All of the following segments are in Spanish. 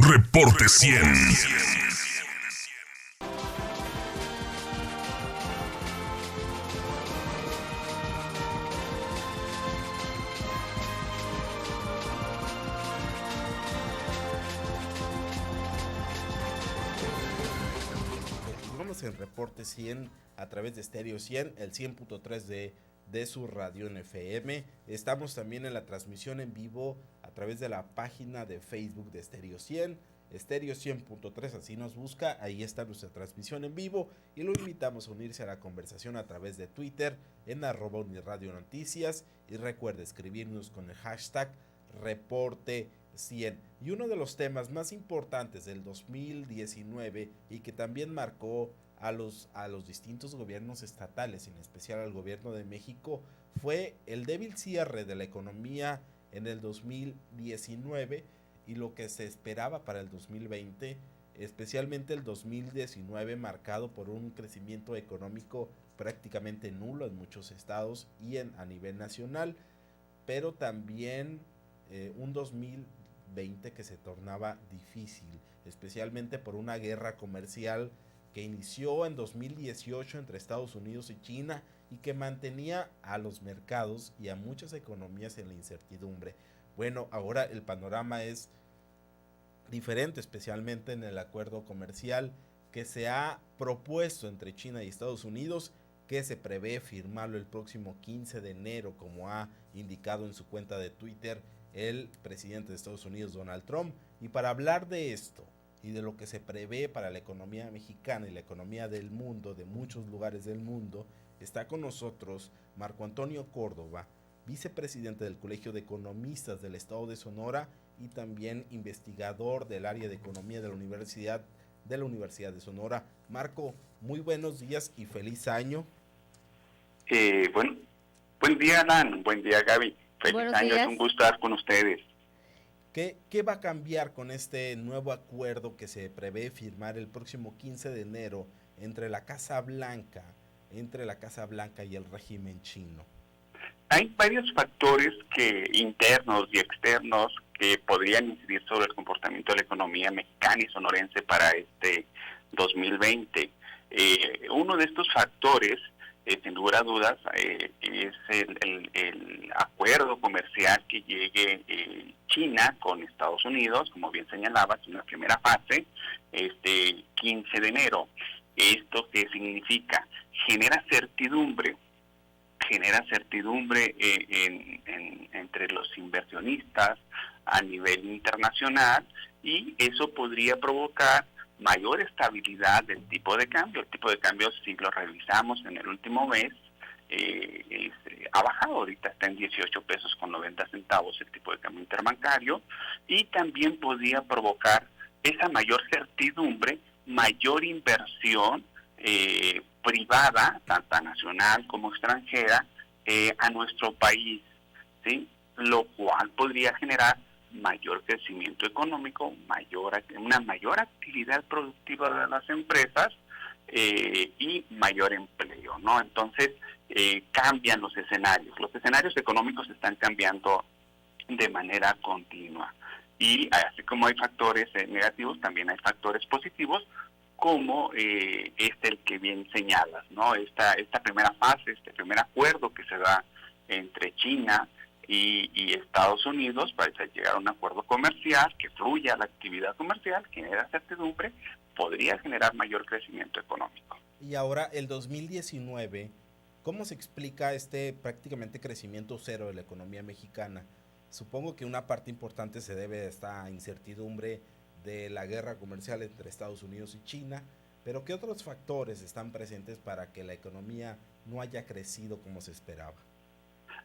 Reporte 100. Continuamos en Reporte 100 a través de Stereo 100, el 100.3 de su radio en FM. Estamos también en la transmisión en vivo a través de la página de Facebook de Stereo 100, Stereo 100.3, así nos busca, ahí está nuestra transmisión en vivo y lo invitamos a unirse a la conversación a través de Twitter en @Unirradionoticias y recuerde escribirnos con el hashtag Reporte 100. Y uno de los temas más importantes del 2019 y que también marcó a los distintos gobiernos estatales, en especial al gobierno de México, fue el débil cierre de la economía en el 2019 y lo que se esperaba para el 2020, especialmente el 2019 marcado por un crecimiento económico prácticamente nulo en muchos estados y a nivel nacional, pero también un 2020 que se tornaba difícil, especialmente por una guerra comercial que inició en 2018 entre Estados Unidos y China y que mantenía a los mercados y a muchas economías en la incertidumbre. Bueno, ahora el panorama es diferente, especialmente en el acuerdo comercial que se ha propuesto entre China y Estados Unidos, que se prevé firmarlo el próximo 15 de enero, como ha indicado en su cuenta de Twitter el presidente de Estados Unidos, Donald Trump. Y para hablar de esto y de lo que se prevé para la economía mexicana y la economía del mundo, de muchos lugares del mundo, está con nosotros Marco Antonio Córdoba, vicepresidente del Colegio de Economistas del Estado de Sonora y también investigador del área de economía de la Universidad de Sonora. Marco, muy buenos días y feliz año. Bueno, buen día, Alan, buen día, Gaby. Feliz Buenos año, días. es un gusto estar con ustedes. ¿Qué va a cambiar con este nuevo acuerdo que se prevé firmar el próximo 15 de enero entre la Casa Blanca y el régimen chino? Hay varios factores internos y externos que podrían incidir sobre el comportamiento de la economía mexicana y sonorense para este 2020. Uno de estos factores, sin lugar a dudas, es el acuerdo comercial que llegue China con Estados Unidos, como bien señalabas, en la primera fase, 15 de enero. ¿Esto qué significa? Genera certidumbre entre los inversionistas a nivel internacional y eso podría provocar mayor estabilidad del tipo de cambio. El tipo de cambio, si lo revisamos en el último mes, ha bajado, ahorita está en 18 pesos con 90 centavos el tipo de cambio interbancario y también podría provocar esa mayor certidumbre, mayor inversión privada, tanto nacional como extranjera, a nuestro país, ¿sí? Lo cual podría generar mayor crecimiento económico, una mayor actividad productiva de las empresas y mayor empleo, ¿no? Entonces, cambian los escenarios. Los escenarios económicos están cambiando de manera continua. Y así como hay factores negativos, también hay factores positivos, como el que bien señalas, ¿no? Esta primera fase, este primer acuerdo que se da entre China y Estados Unidos para llegar a un acuerdo comercial que fluya la actividad comercial, genera certidumbre, podría generar mayor crecimiento económico. Y ahora el 2019, ¿cómo se explica este prácticamente crecimiento cero de la economía mexicana? Supongo que una parte importante se debe a esta incertidumbre de la guerra comercial entre Estados Unidos y China, pero ¿qué otros factores están presentes para que la economía no haya crecido como se esperaba?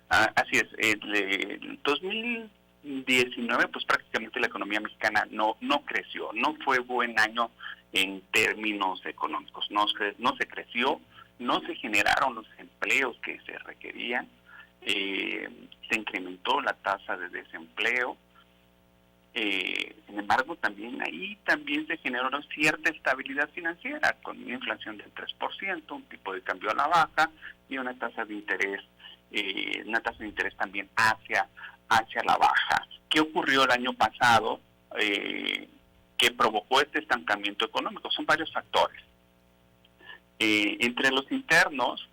Así es, el 2019 pues prácticamente la economía mexicana no creció, no fue buen año en términos económicos, no se creció, no se generaron los empleos que se requerían, se incrementó la tasa de desempleo. Sin embargo, también se generó cierta estabilidad financiera con una inflación del 3%, un tipo de cambio a la baja y una tasa de interés también hacia la baja. ¿Qué ocurrió el año pasado? que provocó este estancamiento económico. Son varios factores. Entre los internos,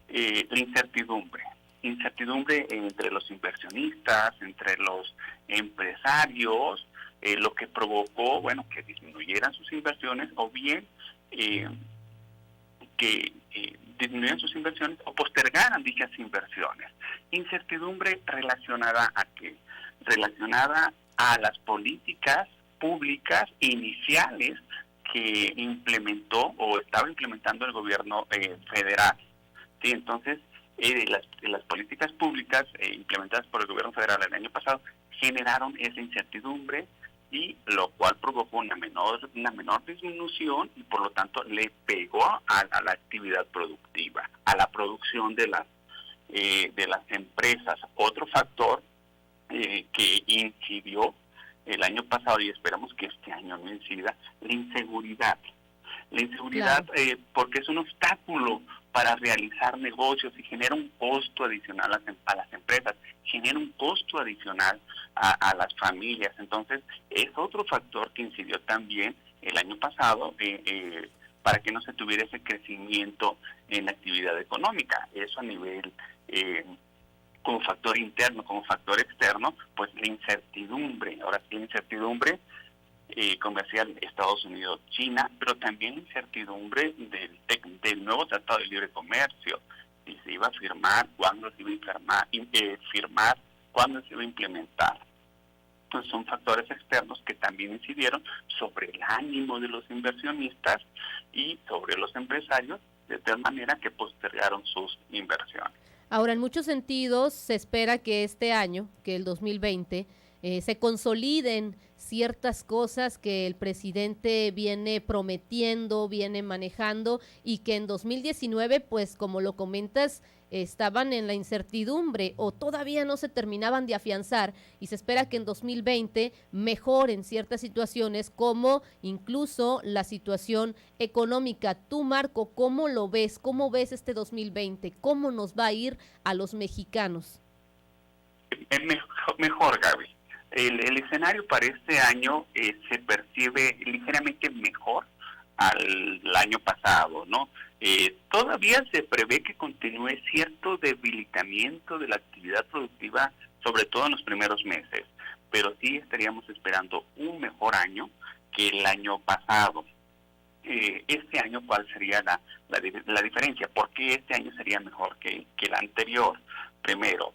la incertidumbre entre los inversionistas, entre los empresarios, lo que provocó, bueno, que disminuyeran sus inversiones o bien que disminuyeran sus inversiones o postergaran dichas inversiones. Incertidumbre relacionada a qué? Relacionada a las políticas públicas iniciales que implementó o estaba implementando el gobierno federal. Sí, entonces, las políticas públicas implementadas por el gobierno federal el año pasado generaron esa incertidumbre, y lo cual provocó una menor disminución y por lo tanto le pegó a la actividad productiva, a la producción de las empresas. Otro factor que incidió el año pasado, y esperamos que este año no incida, la inseguridad. Claro. Porque es un obstáculo para realizar negocios y genera un costo adicional a las empresas, genera un costo adicional a las familias. Entonces, es otro factor que incidió también el año pasado para que no se tuviera ese crecimiento en la actividad económica. Eso a nivel como factor interno, como factor externo, pues la incertidumbre. Ahora sí, la incertidumbre comercial Estados Unidos-China, pero también incertidumbre del nuevo Tratado de Libre Comercio, si se iba a firmar, cuándo se iba a firmar, cuándo se iba a implementar. Pues son factores externos que también incidieron sobre el ánimo de los inversionistas y sobre los empresarios, de tal manera que postergaron sus inversiones. Ahora, en muchos sentidos, se espera que este año, que el 2020, se consoliden ciertas cosas que el presidente viene prometiendo, viene manejando, y que en 2019, pues como lo comentas, estaban en la incertidumbre o todavía no se terminaban de afianzar, y se espera que en 2020 mejoren ciertas situaciones, como incluso la situación económica. Tú, Marco, ¿cómo lo ves? ¿Cómo ves este 2020? ¿Cómo nos va a ir a los mexicanos? Mejor, Gaby. El escenario para este año se percibe ligeramente mejor al año pasado, ¿no? Todavía se prevé que continúe cierto debilitamiento de la actividad productiva, sobre todo en los primeros meses, pero sí estaríamos esperando un mejor año que el año pasado. Este año, ¿cuál sería la diferencia? ¿Por qué este año sería mejor que el anterior? Primero,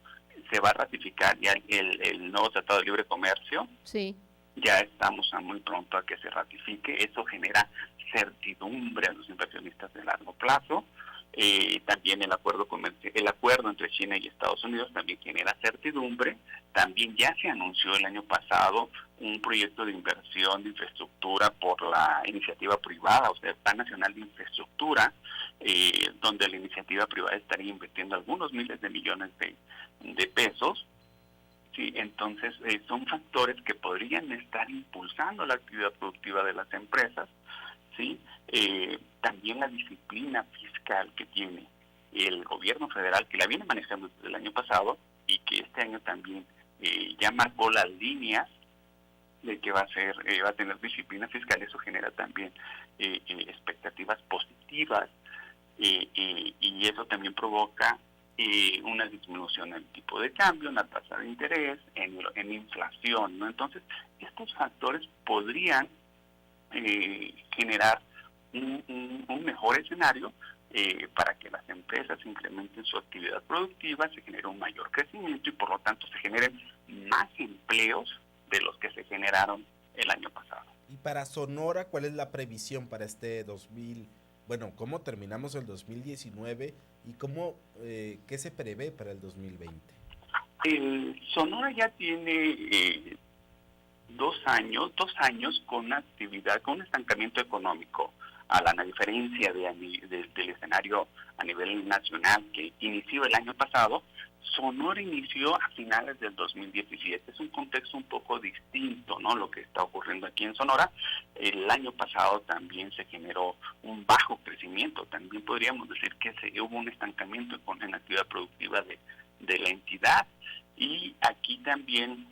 se va a ratificar ya el nuevo Tratado de Libre Comercio. Sí. Ya estamos muy pronto a que se ratifique. Eso genera certidumbre a los inversionistas de largo plazo. También el acuerdo entre China y Estados Unidos también genera certidumbre. También ya se anunció el año pasado un proyecto de inversión de infraestructura por la iniciativa privada, o sea, el Plan Nacional de Infraestructura, donde la iniciativa privada estaría invirtiendo algunos miles de millones de pesos. Sí, entonces son factores que podrían estar impulsando la actividad productiva de las empresas. ¿Sí? También la disciplina fiscal que tiene el gobierno federal, que la viene manejando desde el año pasado y que este año también ya marcó las líneas de que va a tener disciplina fiscal. Eso genera también expectativas positivas y eso también provoca una disminución en el tipo de cambio, en la tasa de interés, en inflación, ¿no? Entonces, estos factores podrían generar un mejor escenario para que las empresas incrementen su actividad productiva, se genere un mayor crecimiento y por lo tanto se generen más empleos de los que se generaron el año pasado. Y para Sonora, ¿cuál es la previsión para este 2000? Bueno, ¿cómo terminamos el 2019 y qué se prevé para el 2020? Sonora ya tiene 2 años con una actividad, con un estancamiento económico, a la diferencia del escenario a nivel nacional que inició el año pasado. Sonora inició a finales del 2017. Es un contexto un poco distinto, ¿no? Lo que está ocurriendo aquí en Sonora. El año pasado también se generó un bajo crecimiento. También podríamos decir que hubo un estancamiento en la actividad productiva de la entidad. Y aquí también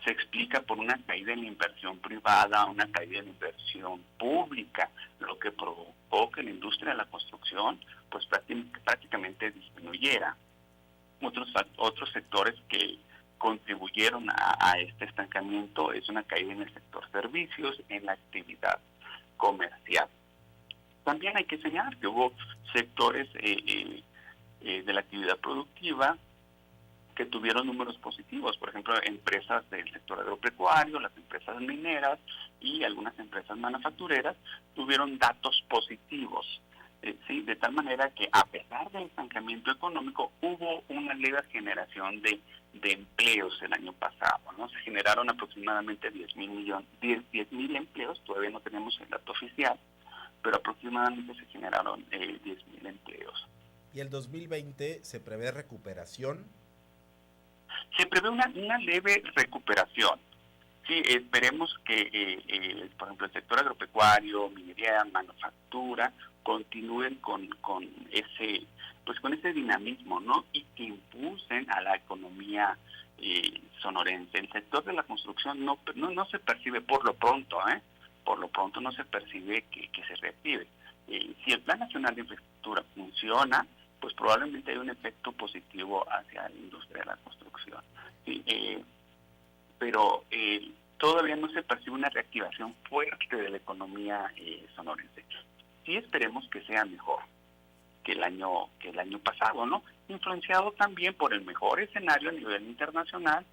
se explica por una caída en la inversión privada, una caída en la inversión pública, lo que provocó que la industria de la construcción pues prácticamente disminuyera. Otros sectores que contribuyeron a este estancamiento es una caída en el sector servicios, en la actividad comercial. También hay que señalar que hubo sectores de la actividad productiva que tuvieron números positivos, por ejemplo, empresas del sector agropecuario, las empresas mineras y algunas empresas manufactureras tuvieron datos positivos, ¿sí? De tal manera que a pesar del estancamiento económico hubo una leve generación de empleos el año pasado, ¿no? Se generaron aproximadamente 10,000 empleos, todavía no tenemos el dato oficial, pero aproximadamente se generaron 10,000 empleos. ¿Y el 2020 se prevé recuperación? Se prevé una leve recuperación. Sí, esperemos que, por ejemplo, el sector agropecuario, minería, manufactura, continúen con ese dinamismo, ¿no? Y que impulsen a la economía sonorense. El sector de la construcción no se percibe por lo pronto, por lo pronto no se percibe que se reactive. Si el Plan Nacional de Infraestructura funciona, pues probablemente hay un efecto positivo hacia la industria de la construcción. Sí, pero todavía no se percibe una reactivación fuerte de la economía sonorense. Sí esperemos que sea mejor que el año pasado, ¿no? Influenciado también por el mejor escenario a nivel internacional,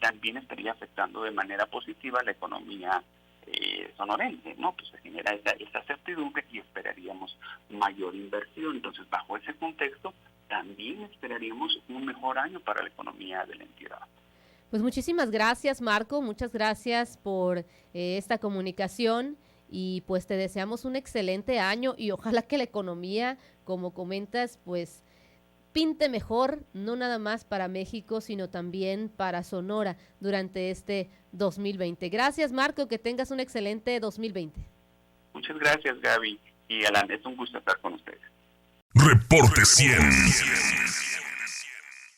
también estaría afectando de manera positiva la economía sonorense, ¿no? Pues se genera esa certidumbre y esperaríamos mayor inversión. Entonces, bajo ese contexto, también esperaríamos un mejor año para la economía de la entidad. Pues muchísimas gracias, Marco, muchas gracias por esta comunicación y pues te deseamos un excelente año y ojalá que la economía, como comentas, pues pinte mejor, no nada más para México, sino también para Sonora durante este 2020. Gracias, Marco, que tengas un excelente 2020. Muchas gracias, Gaby y Alan, es un gusto estar con ustedes. Reporte 100.